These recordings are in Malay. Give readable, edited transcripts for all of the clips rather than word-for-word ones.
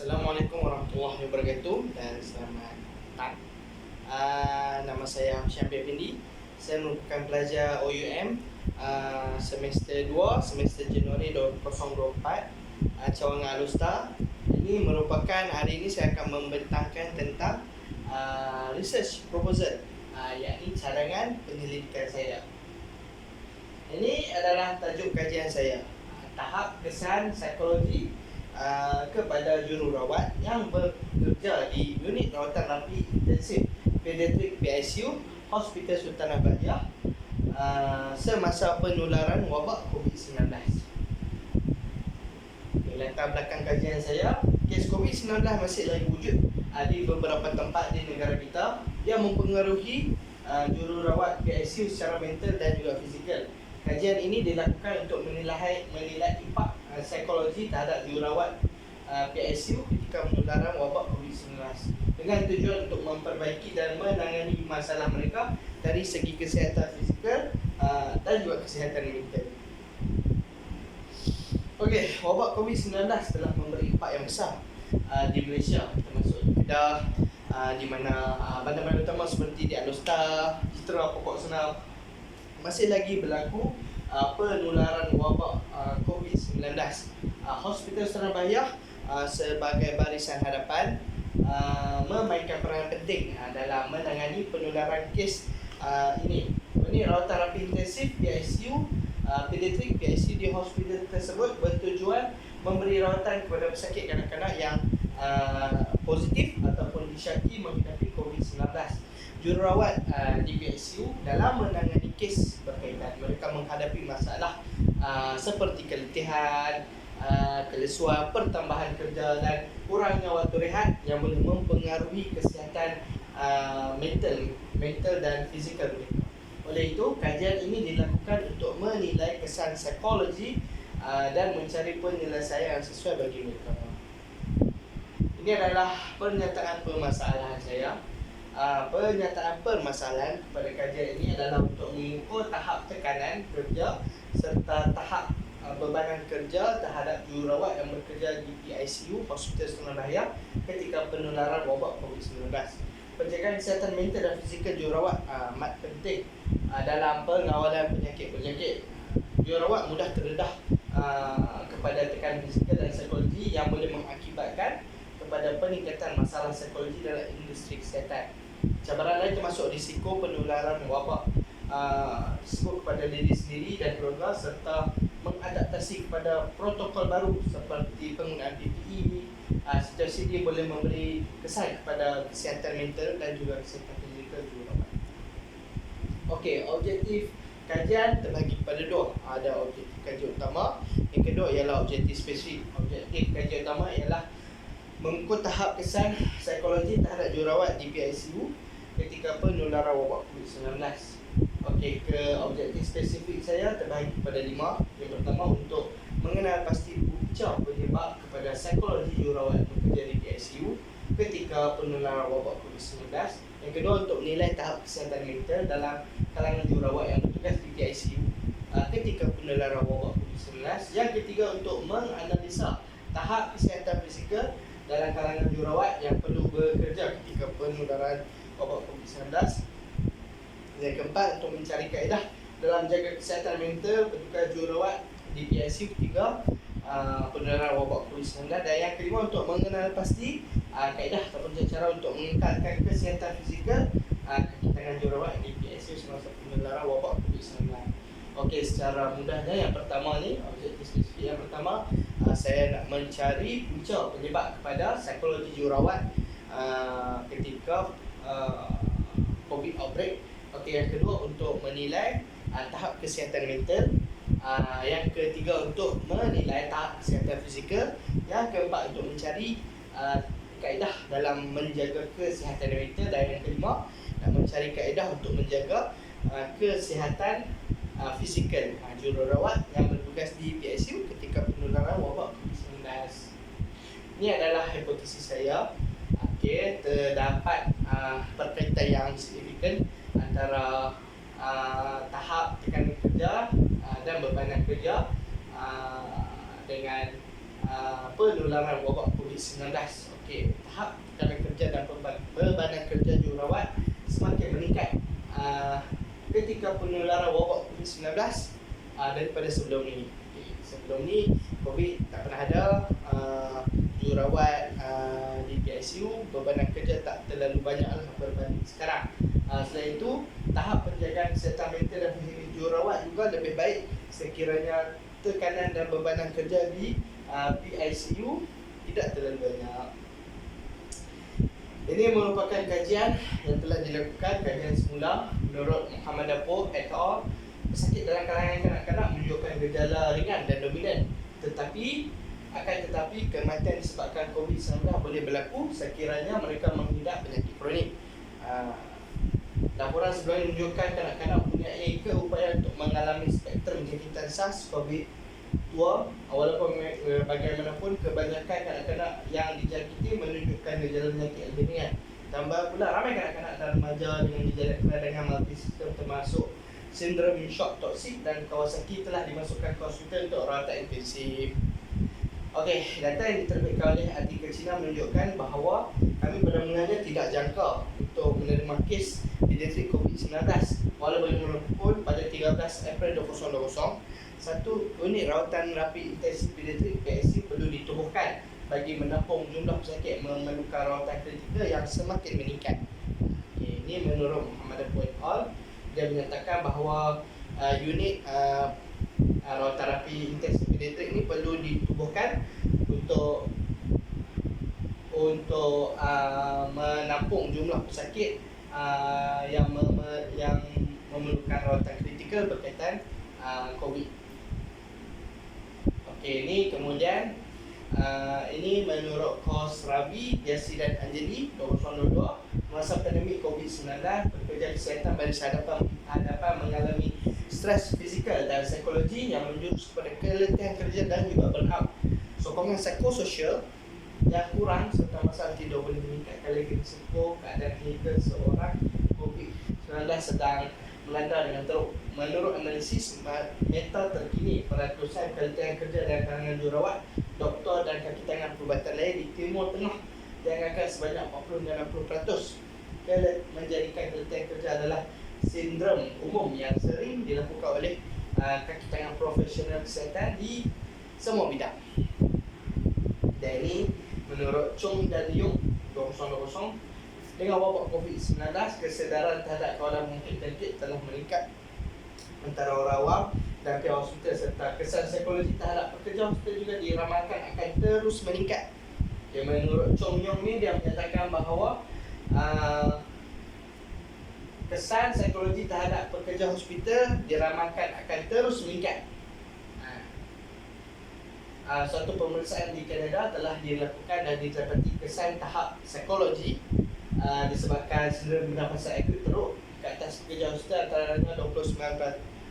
Assalamualaikum warahmatullahi wabarakatuh dan selamat petang. Nama saya Syambil Bindi. Saya merupakan pelajar OUM semester 2, semester Januari 2024, cawangan Alustar. Ini merupakan hari ini saya akan membentangkan tentang research proposal, yakni cadangan penyelidikan saya. Ini adalah tajuk kajian saya, tahap kesan psikologi kepada jururawat yang bekerja di unit rawatan rapi intensif pediatrik PICU Hospital Sultan Abadiah semasa penularan wabak COVID-19. Latar belakang kajian saya, kes COVID-19 masih lagi wujud di beberapa tempat di negara kita yang mempengaruhi jururawat PICU secara mental dan juga fizikal. Kajian ini dilakukan untuk menilai impak psikologi terhadap jururawat PICU ketika penularan wabak COVID-19 dengan tujuan untuk memperbaiki dan menangani masalah mereka dari segi kesihatan fizikal dan juga kesihatan mental. Okey, wabak COVID-19 telah memberi impak yang besar di Malaysia, termasuk di Kedah, di mana bandar-bandar utama seperti di Alustar, Jitra, Pokok Senam masih lagi berlaku penularan wabak COVID-19. Hospital Sultan Abadiah sebagai barisan hadapan memainkan peranan penting dalam menangani penularan kes ini. Ini rawatan rapi intensif PICU pediatrik PICU di hospital tersebut bertujuan memberi rawatan kepada pesakit kanak-kanak yang positif ataupun disyaki menghadapi COVID-19. Jururawat di PICU dalam menangani kes berkaitan, mereka menghadapi masalah seperti keletihan, kelesuan, pertambahan kerja dan kurangnya waktu rehat yang boleh mempengaruhi kesihatan mental dan fizikal mereka. Oleh itu, kajian ini dilakukan untuk menilai kesan psikologi dan mencari penyelesaian yang sesuai bagi mereka. Ini adalah pernyataan permasalahan saya. Pernyataan permasalahan kepada kajian ini adalah untuk mengukur tahap tekanan kerja serta tahap bebanan kerja terhadap jururawat yang bekerja di PICU Hospital Sultan Abadiah ketika penularan wabak COVID-19. Penjagaan kesihatan mental dan fizikal jururawat amat penting dalam pengawalan penyakit-penyakit. Jururawat mudah terdedah kepada tekanan fizikal dan psikologi yang boleh mengakibatkan kepada peningkatan masalah psikologi dalam industri kesihatan. Cabaran lain termasuk risiko penularan wabak, risiko kepada diri sendiri dan keluarga serta mengadaptasi kepada protokol baru seperti penggunaan PPE. Situasi ini boleh memberi kesan kepada kesihatan mental dan juga kesihatan fizikal jururawat. Okey, objektif kajian terbagi kepada dua. Ada objektif kajian utama, yang kedua ialah objektif spesifik. Objektif kajian utama ialah mengukur tahap kesan psikologi terhadap jururawat di PICU ketika penularan wabak COVID-19. Okey, ke objektif spesifik saya terbahagi kepada 5. Yang pertama, untuk mengenal pasti punca penyebab kepada psikologi jururawat bekerja di PICU ketika penularan wabak COVID-19. Yang kedua, untuk menilai tahap kesihatan mental dalam kalangan jururawat yang bertugas di PICU ketika penularan wabak COVID-19. Yang ketiga, untuk menganalisa tahap kesihatan fizikal dalam kalangan jururawat yang perlu bekerja ketika penularan wabak COVID-19. Yang keempat, untuk mencari kaedah dalam menjaga kesihatan mental petugas jururawat di PICU ketika penularan wabak COVID-19. Dan yang kelima, untuk mengenal pasti kaedah ataupun cara untuk meningkatkan kesihatan fizikal kekitangan jururawat di PICU semasa penularan wabak COVID-19. Okey, secara mudahnya yang pertama ni, objektif spesifik yang pertama, saya nak mencari punca penyebab kepada psikologi jururawat ketika COVID outbreak. Okey, yang kedua, untuk menilai tahap kesihatan mental. Yang ketiga, untuk menilai tahap kesihatan fizikal. Yang keempat, untuk mencari kaedah dalam menjaga kesihatan mental. Dan yang kelima, nak mencari kaedah untuk menjaga kesihatan fizikal jururawat yang bertugas di PICU ketika penularan wabak COVID-19. Ini adalah hipotesis saya. Okey, terdapat perkaitan yang signifikan antara tahap tekanan kerja dan bebanan kerja dengan penularan wabak COVID-19. Okey, tahap tekanan kerja dan bebanan kerja jururawat semakin meningkat ketika penularan wabak COVID-19 daripada sebelum ni. Okay. Sebelum ni COVID tak pernah ada, jururawat di PICU, bebanan kerja tak terlalu banyak lah berbanding sekarang. Selain itu, tahap penjagaan kesihatan mental dan fizikal jururawat juga lebih baik sekiranya tekanan dan bebanan kerja di PICU tidak terlalu banyak. Ini merupakan kajian yang telah dilakukan, kajian semula menurut Muhammad Dapo et al. Pesakit dalam kalangan kanak-kanak menunjukkan gejala ringan dan dominan, tetapi kematian disebabkan COVID-19 boleh berlaku sekiranya mereka mengidap penyakit kronik. Laporan sebelum menunjukkan kanak-kanak mempunyai keupayaan untuk mengalami spektrum jangkitan SARS-CoV-2, walaupun bagaimanapun kebanyakan kanak-kanak yang dijangkiti menunjukkan gejala penyakit lebih ringan. Tambah pula ramai kanak-kanak dan remaja dengan gejala peradangan multisistem termasuk sindrom shock toksik dan Kawasaki telah dimasukkan ke hospital untuk rawatan intensif. Okey, data yang diterbitkan oleh artikel Cina menunjukkan bahawa kami pada mulanya tidak jangka untuk menerima kes pediatrik COVID-19. Walaupun pada 13 April 2020, satu unit rawatan rapi intensif pediatrik PICU perlu ditubuhkan bagi menampung jumlah pesakit memerlukan rawatan kritikal yang semakin meningkat. Okay, ini menurut Muhammad Dapo et al. Dia menyatakan bahawa unit rawatan rapi intensif pediatrik ini perlu ditubuhkan untuk menampung jumlah pesakit yang memerlukan rawatan kritikal berkaitan COVID. Okey, ini kemudian ini menurut Kos Rabi, Yasi dan Anjali 2022, masa pandemik COVID-19, pekerja kesihatan berhadapan mengalami stres fizikal dan psikologi yang menjurus kepada keletihan kerja dan juga burnout. Sokongan psikososial yang kurang serta masalah tidur boleh meningkatkan lagi risiko keadaan klinikal seorang COVID-19 sedang melanda dengan teruk. Menurut analisis meta terkini, peratusan keletihan kerja dan kalangan jururawat, doktor dan kaki tangan perubatan lain di Timur Tengah dianggarkan sebanyak 40-60%. Menjadikan keletihan kerja adalah sindrom umum yang sering dilakukan oleh kaki tangan profesional kesihatan di semua bidang. Dan ini menurut Chung dan Yung 2020, dengan wabak COVID-19, kesedaran terhadap kawalan mungkin penyakit telah meningkat antara orang awam dan pihak hospital, serta kesan psikologi terhadap pekerja hospital juga diramalkan akan terus meningkat. Yang menurut Chong Yong ni, dia menyatakan bahawa kesan psikologi terhadap pekerja hospital diramalkan akan terus meningkat. Suatu pemeriksaan di Kanada telah dilakukan dan didapati kesan tahap psikologi disebabkan sindrom pernafasan akut teruk ke atas pekerja hospital. Antaranya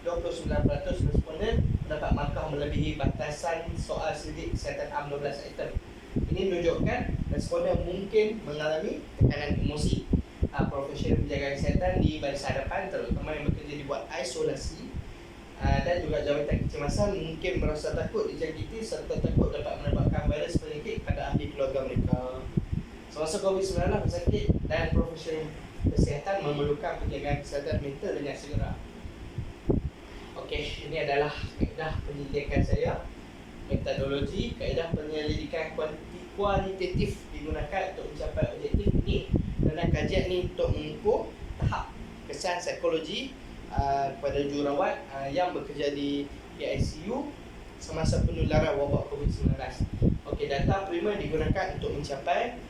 29% responden mendapat markah melebihi batasan soal sidik kesihatan AM12 item. Ini menunjukkan responden mungkin mengalami tekanan emosi. Profesional penjaga kesihatan di baris hadapan, terutama yang bekerja di buat isolasi dan juga jawatan kecemasan, mungkin merasa takut dijangkiti serta takut dapat menyebabkan virus penyakit pada ahli keluarga mereka. Semasa COVID-19, pesakit dan profesional kesihatan memerlukan penjagaan kesihatan mental dengan segera. Okey, ini adalah kaedah penyelidikan saya. Metodologi, kaedah penyelidikan kualitatif digunakan untuk mencapai objektif ini. Dan kajian ini untuk mengukur tahap kesan psikologi kepada jururawat yang bekerja di PICU semasa penularan wabak COVID-19. Okey, data primer digunakan untuk mencapai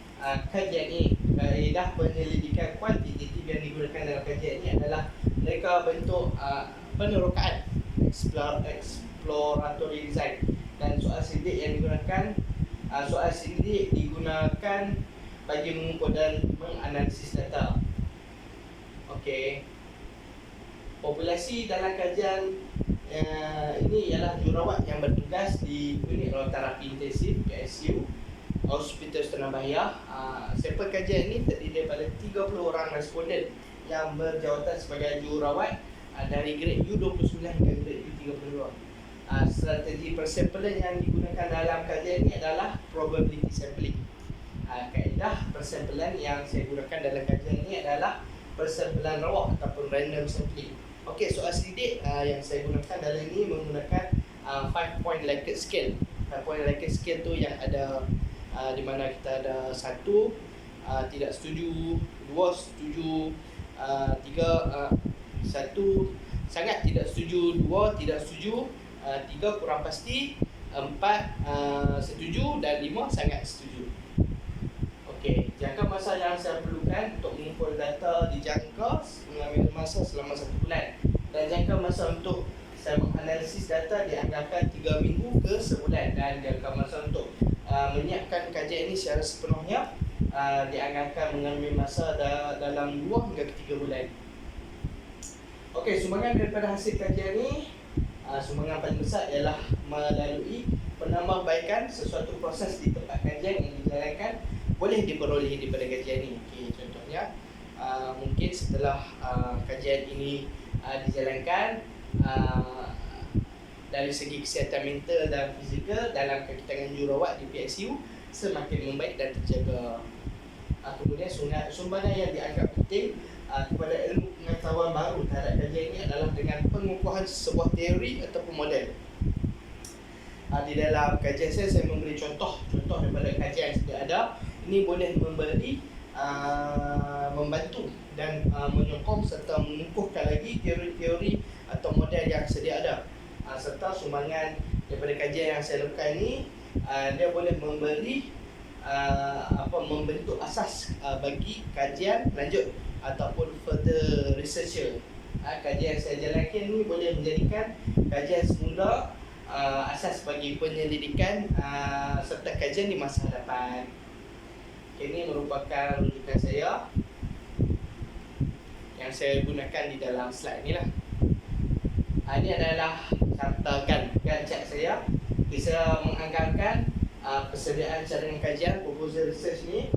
kajian ini. Kaedah penyelidikan kuantitatif yang digunakan dalam kajian ini adalah mereka bentuk penerokaan, exploratory design, dan soal sidik yang digunakan bagi mengumpul dan menganalisis data. Okey, populasi dalam kajian ini ialah jururawat yang bertugas di unit rawatan rapi intensif PICU Hospital Setenang Bahia. Sampel kajian ini terdiri daripada 30 orang responden yang berjawatan sebagai jururawat dari grade U29 hingga grade U32. Strategi persampling yang digunakan dalam kajian ini adalah probability sampling. Kaedah persampling yang saya gunakan dalam kajian ini adalah persampling rawak ataupun random sampling. Okey, soal selidik yang saya gunakan dalam ini menggunakan 5 point Likert scale. 5 point Likert scale tu yang ada di mana kita ada 1 tidak setuju, 2 setuju, 3 1 sangat tidak setuju, 2 tidak setuju, 3 kurang pasti, 4 setuju dan 5 sangat setuju. Okey, jangka masa yang saya perlukan untuk mengumpul data di jangka mengambil masa selama 1 bulan, dan jangka masa untuk saya menganalisis data dianggapkan 3 minggu ke sebulan, dan jangka masa untuk menyiapkan kajian ini secara sepenuhnya dianggapkan mengambil masa dalam 2 hingga 3 bulan. Okey, sumbangan daripada hasil kajian ini, sumbangan paling besar ialah melalui penambahbaikan sesuatu proses di tempat kajian yang dijalankan boleh diperolehi daripada kajian ini. Okey, contohnya mungkin setelah kajian ini dijalankan, dari segi kesihatan mental dan fizikal dalam kakitangan jururawat di PSU semakin membaik dan terjaga. Kemudian sumbangan yang dianggap penting kepada ilmu pengetahuan baru terhadap kajian ini adalah dengan pengukuhan sebuah teori ataupun model. Di dalam kajian saya memberi contoh daripada kajian yang sedia ada. Ini boleh membantu dan menyokong serta mengukuhkan lagi teori-teori atau model yang sedia ada. Serta sumbangan daripada kajian yang saya lakukan ini, dia boleh membentuk asas bagi kajian lanjut ataupun further researcher. Kajian yang saya jalankan ini boleh menjadikan kajian semula asas bagi penyelidikan serta kajian di masa hadapan. Ini merupakan rujukan saya yang saya gunakan di dalam slide ni lah. Ini adalah katakan gancak saya. Saya menganggarkan persediaan cadangan kajian proposal research ni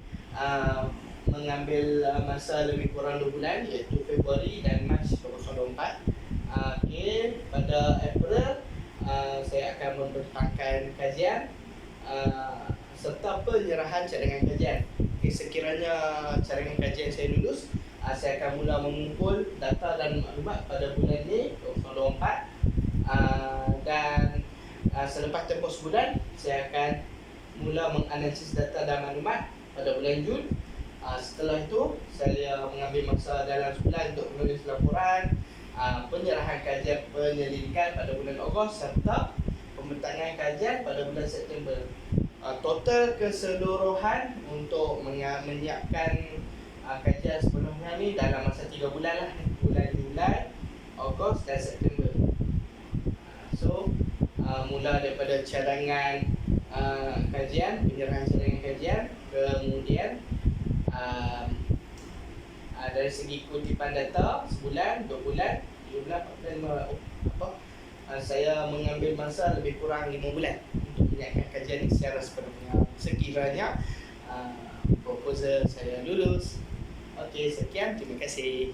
mengambil masa lebih kurang 2 bulan, iaitu Februari dan Mac 2024. Okey, pada April saya akan membentangkan kajian serta penyerahan cadangan kajian. Okay, sekiranya cadangan kajian saya lulus, saya akan mula mengumpul data dan maklumat pada bulan Mei 2024, dan selepas tempoh sebulan saya akan mula menganalisis data dan maklumat pada bulan Jun. Setelah itu saya mengambil masa dalam sebulan untuk menulis laporan, penyerahan kajian penyelidikan pada bulan Ogos serta pembentangan kajian pada bulan September. Total keseluruhan untuk menyiapkan kajian sepenuhnya ni dalam masa 3 bulan lah, bulan Julai, Ogos dan September. Mula daripada cadangan kajian, penyerahan cadangan kajian, kemudian dari segi kutipan data sebulan, 2 bulan, 3 bulan, 4 bulan, 5, saya mengambil masa lebih kurang 5 bulan untuk menyiapkan kajian ini secara sepenuhnya. Sekiranya proposal saya lulus. Okey, sekian, terima kasih.